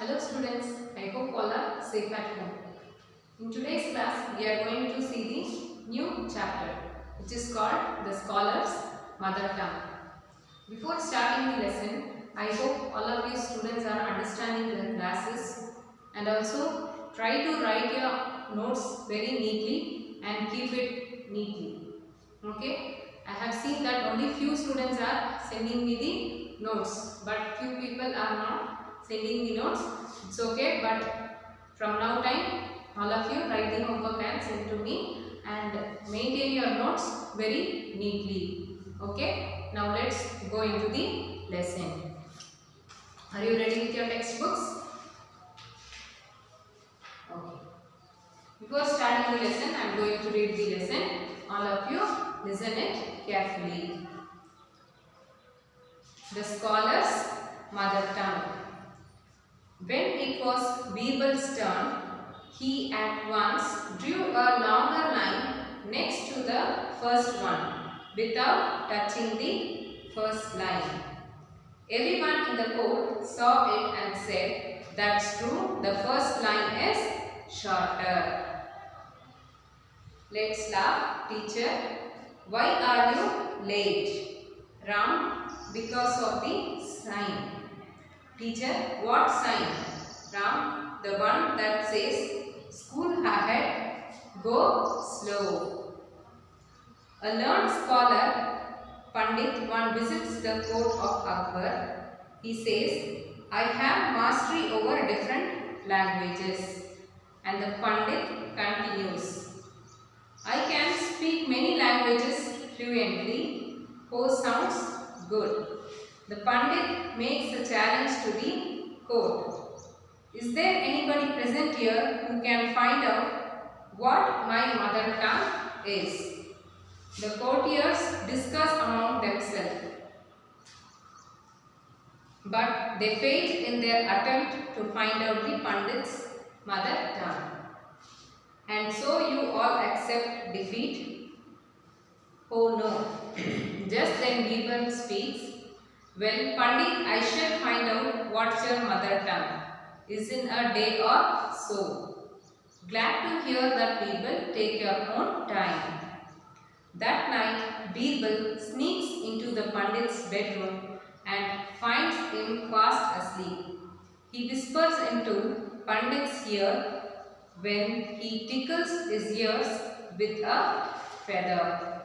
Hello students, I hope all are safe at home. In today's class, we are going to see the new chapter which is called The Scholar's Mother Tongue. Before starting the lesson, I hope all of you students are understanding the classes and also try to write your notes very neatly and keep it neatly. Okay? I have seen that only few students are sending me the notes, but few people are not sending the notes. It's okay, but from now time all of you write the homework and send to me and maintain your notes very neatly. Okay, now let's go into the lesson. Are you ready with your textbooks? Okay. Before starting the lesson, I am going to read the lesson. All of you listen it carefully. The Scholar's Mother Tongue. When it was Birbal's turn, he at once drew a longer line next to the first one without touching the first line. Everyone in the court saw it and said, "That's true, the first line is shorter." Let's laugh. Teacher, why are you late? Ram, because of the sign. Teacher, what sign? Ram, the one that says, school ahead, go slow. A learned scholar, Pandit, one visits the court of Akbar. He says, I have mastery over different languages. And the Pandit continues, I can speak many languages fluently. Oh, sounds good. The Pandit makes a challenge to the court. Is there anybody present here who can find out what my mother tongue is? The courtiers discuss among themselves, but they failed in their attempt to find out the Pandit's mother tongue. And so you all accept defeat? Oh no. Just then Birbal speaks. Well, Pandit, I shall find out what's your mother tongue. Is in a day or so. Glad to hear that, Birbal. Take your own time. That night, Birbal sneaks into the Pandit's bedroom and finds him fast asleep. He whispers into Pandit's ear when he tickles his ears with a feather.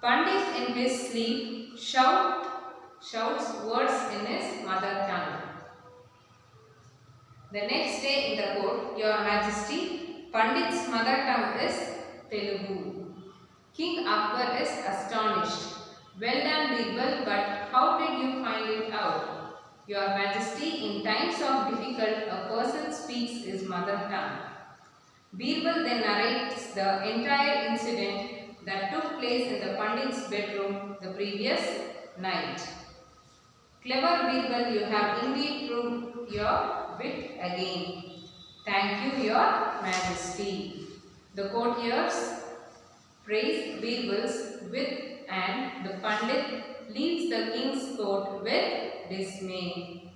Pandit in his sleep shouts words in his mother tongue. The next day in the court, Your Majesty, Pandit's mother tongue is Telugu. King Akbar is astonished. Well done, Birbal, but how did you find it out? Your Majesty, in times of difficulty, a person speaks his mother tongue. Birbal then narrates the entire incident that took place in the Pandit's bedroom the previous night. Clever Birbal, you have indeed proved your wit again. Thank you, Your Majesty. The courtiers praise Birbal's wit and the Pandit leaves the king's court with dismay.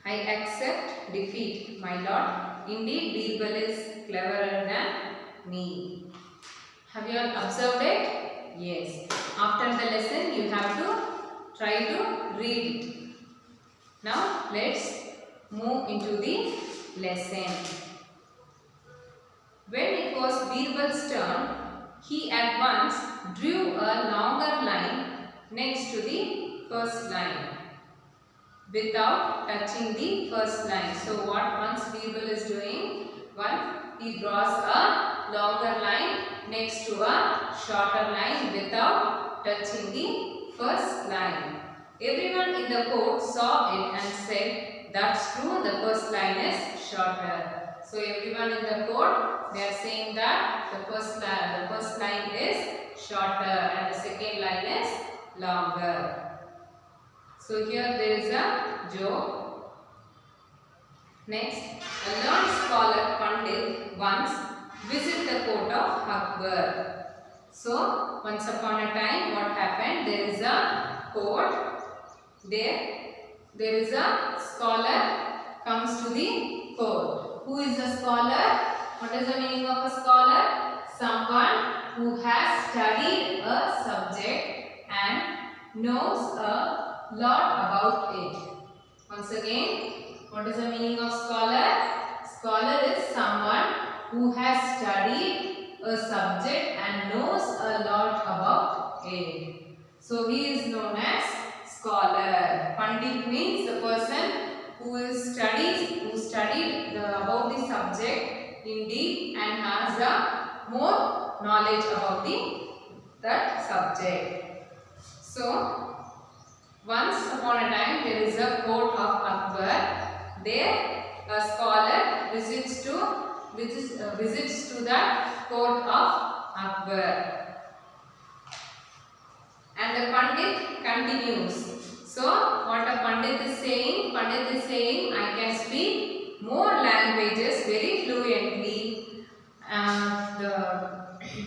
I accept defeat, my lord. Indeed, Birbal is cleverer than me. Have you all observed it? Yes. After the lesson, you have to try to read it. Now, let's move into the lesson. When it was Birbal's turn, he at once drew a longer line next to the first line without touching the first line. So, what once Birbal is doing? He draws a longer line next to a shorter line without touching the first line. Everyone in the court saw it and said, that's true, the first line is shorter. So everyone in the court, they are saying that the first line is shorter and the second line is longer. So here there is a joke. Next, a learned scholar Pandit once visited the court of Akbar. So once upon a time, what happened? There is a court. There there is a scholar comes to the court. Who is a scholar? What is the meaning of a scholar? Someone who has studied a subject and knows a lot about it. Once again, what is the meaning of scholar? Scholar is someone who has studied a subject and knows a lot about it. So he is known as scholar. Pandit means the person who studied about the subject in deep and has a more knowledge about that subject. So once upon a time there is a court of Akbar. There a scholar visits to that court of Akbar. And the Pandit continues. So what a Pandit is saying? Pandit is saying, I can speak more languages very fluently. The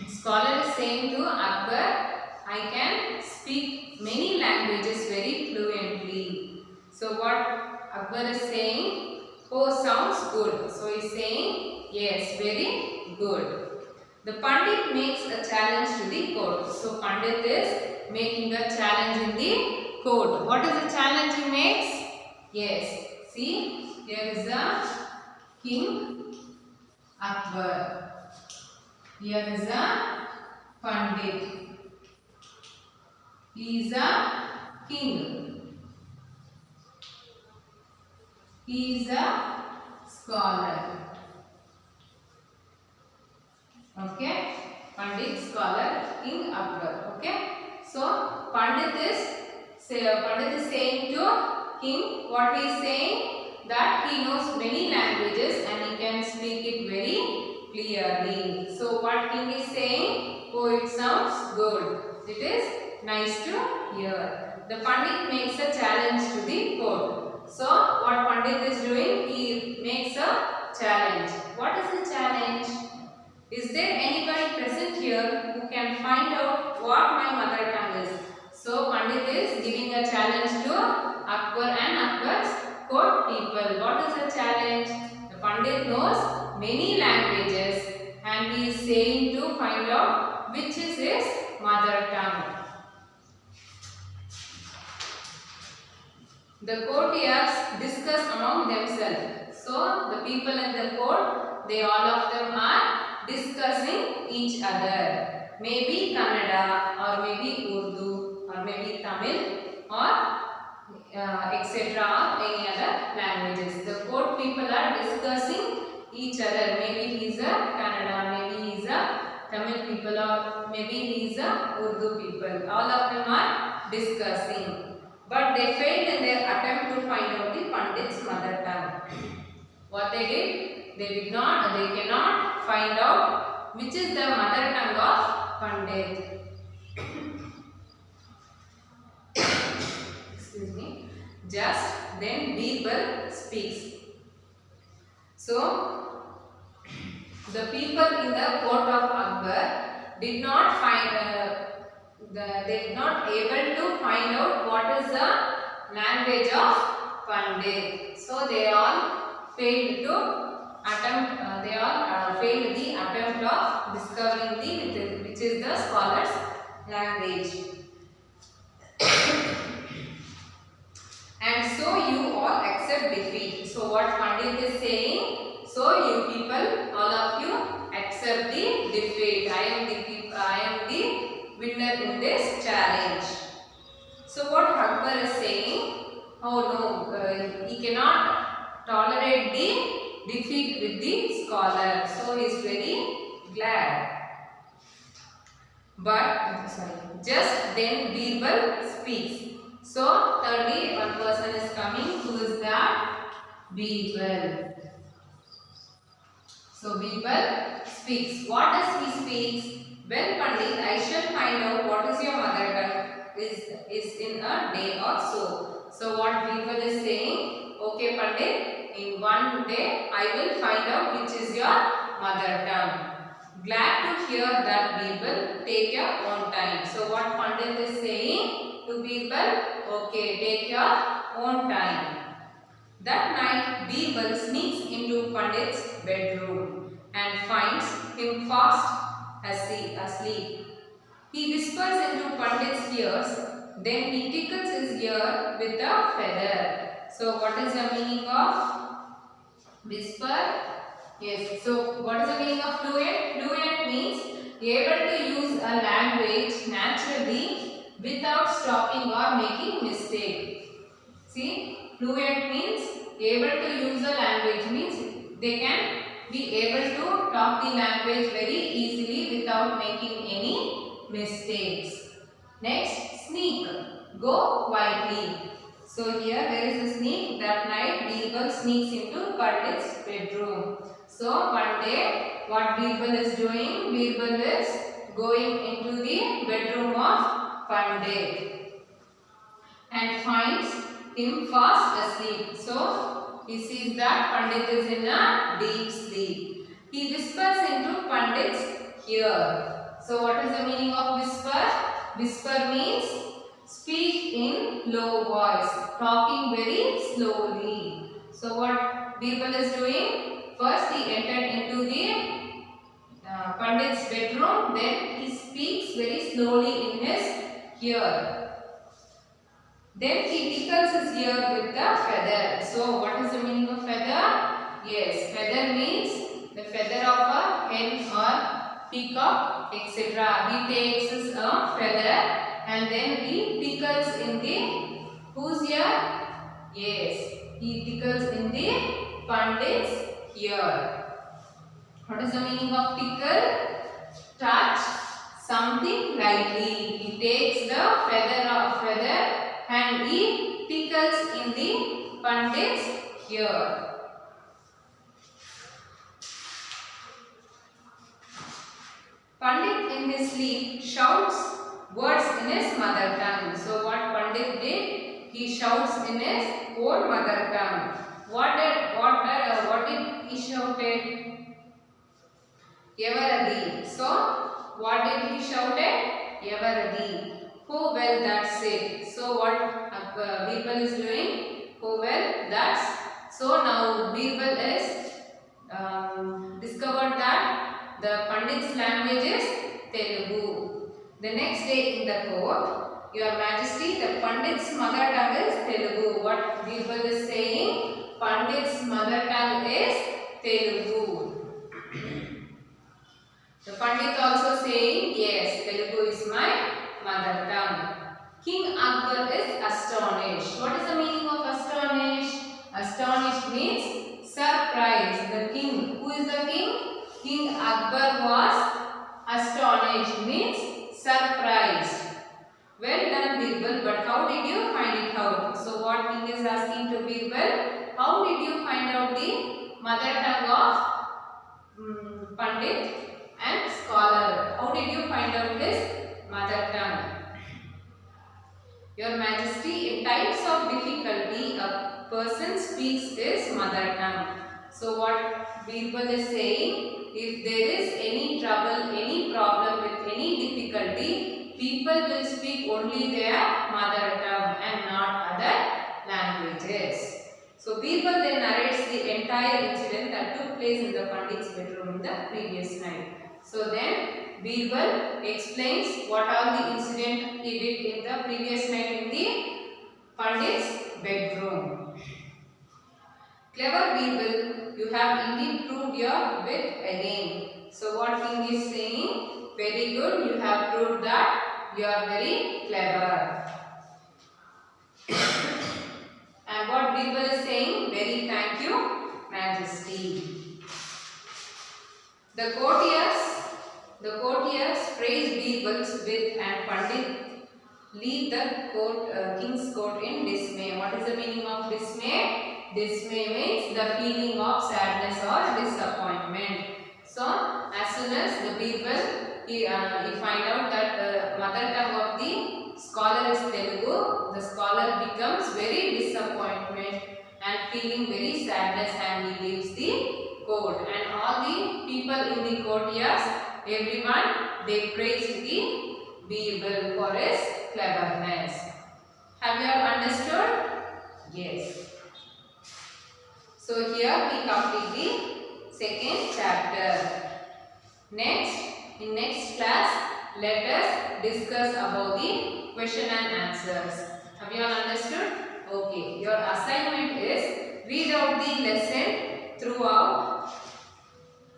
scholar is saying to Akbar, I can speak many languages very fluently. So what Akbar is saying? Oh, sounds good. So he is saying, yes, very good. The Pandit makes a challenge to the court. So Pandit is making a challenge in the court. What is the challenge he makes? Yes, see, here is a King Akbar. Here is a Pandit. He is a king. He is a scholar. Okay, Pandit, scholar, King Akbar. Okay, so Pandit is saying to king, what he is saying, that he knows many languages and he can speak it very clearly. So what king is saying? Oh, it sounds good. It is nice to hear. The Pandit makes a challenge to the court. So what Pandit is doing? He makes a challenge. What is the challenge? Is there anybody present here who can find out what my mother tongue is? So Pandit is giving a challenge to Akbar and Akbar's court people. What is the challenge? The Pandit knows many languages and he is saying to find out which is his mother tongue. The courtiers discuss among themselves. So the people in the court, all of them are discussing each other. Maybe Kannada or maybe Urdu or maybe Tamil or etc. or any other languages. The court people are discussing each other. Maybe he is a Kannada, maybe he is a Tamil people, or maybe he is a Urdu people. All of them are discussing. But they failed in their attempt to find out the Pandit's mother tongue. What they did? They cannot find out which is the mother tongue of Pandit. Excuse me. Just then Birbal speaks. So the people in the court of Akbar did not they not able to find out what is the language of Pandit. So they all failed the attempt of discovering which is the scholar's language. And so you all accept defeat. So what Pandit is saying, so you people, all of you accept the defeat. I am the winner in this challenge. So what Akbar is saying, oh no, he cannot tolerate the defeat with the scholar. So he is very glad. But just then Birbal speaks. So thirdly, one person is coming. Who is that? Birbal. So Birbal speaks. What does he speak? Well, Pandit, I shall find out what is your mother tongue is in a day or so. So what Birbal is saying, okay Pandit, in one day I will find out which is your mother tongue. Glad to hear that, Birbal. Take your own time. So what Pandit is saying to Birbal, okay, take your own time. That night, Birbal sneaks into Pandit's bedroom and finds him fast asleep. He whispers into Pandit's ears, then he tickles his ear with a feather. So, what is the meaning of whisper? Yes. So, what is the meaning of fluent? Fluent means able to use a language naturally without stopping or making mistake. See, fluent means able to use the language, means they can be able to talk the language very easily without making any mistakes. Next, sneak, go quietly. So here there is a sneak. That night Birbal sneaks into Pandit's bedroom. So one day what Birbal is doing? Birbal is going into the bedroom of Pandit and finds him fast asleep. So he sees that Pandit is in a deep sleep. He whispers into Pandit's ear. So what is the meaning of whisper? Whisper means speak in low voice, talking very slowly. So what Birbal is doing? First he entered into the Pandit's bedroom, then he speaks very slowly in his ear. Then he tickles his ear with the feather. So what is the meaning of feather? Yes, feather means the feather of a hen or peacock, etc. He takes his feather and then he tickles in the whose ear? Yes, he tickles in the Pandit's ear. What is the meaning of tickle? Touch something lightly. He takes the feather and he tickles in the Pandit's ear. Pandit in his sleep shouts words in his mother tongue. So what Pandit did? He shouts in his own mother tongue. What did he shouted? Yavaradi. So what did he shouted? Yavaradi. Oh well, that's it. So what Birbal is doing? Oh well, that's. So now Birbal is discovered that the Pandit's language is Telugu. The next day in the court, Your Majesty, the Pandit's mother tongue is Telugu. What Birbal is saying? Pandit's mother tongue is Telugu. The Pandit also saying, yes, Telugu is my mother tongue. King Akbar is astonished. What is the meaning of astonished? Astonished means surprised. The king. Who is the king? King Akbar was astonished means surprised. Well done, Birbal, but how did you find it out? So what king is asking to Birbal? How did you find out the mother tongue of Pandit and scholar? How did you find out his mother tongue? Your Majesty, in times of difficulty, a person speaks his mother tongue. So what Birbal is saying, if there is any trouble, any problem with any difficulty, people will speak only their mother tongue and not other languages. So Birbal then narrates the entire incident that took place in the Pandit's bedroom in the previous night. So then Birbal explains what all the incident he did in the previous night in the Pandit's bedroom. Clever Birbal, you have indeed proved your wit again. So what king is saying? Very good, you have proved that you are very clever. And what Birbal is saying? Very thank you, Majesty. The courtiers praise Birbal's wit and Pandit leave the king's court in dismay. What is the meaning of dismay? Dismay means the feeling of sadness or disappointment. So as soon as the Birbal he find out that the mother tongue of the scholar is Telugu, the scholar becomes very disappointment and feeling very sadness and he leaves the court. And all the people in the courtiers, everyone, they praised the Birbal for his cleverness. Have you all understood? Yes. So here we complete the second chapter. Next, in next class, let us discuss about the question and answers. Have you all understood? Okay. Your assignment is read out the lesson throughout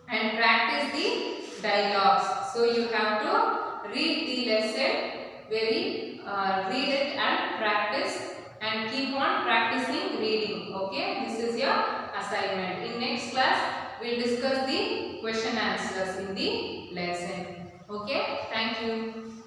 and practice the dialogues. So you have to read the lesson read it and practice and keep on practicing reading. Okay, this is your assignment. In next class, we will discuss the question answers in the lesson. Okay, thank you.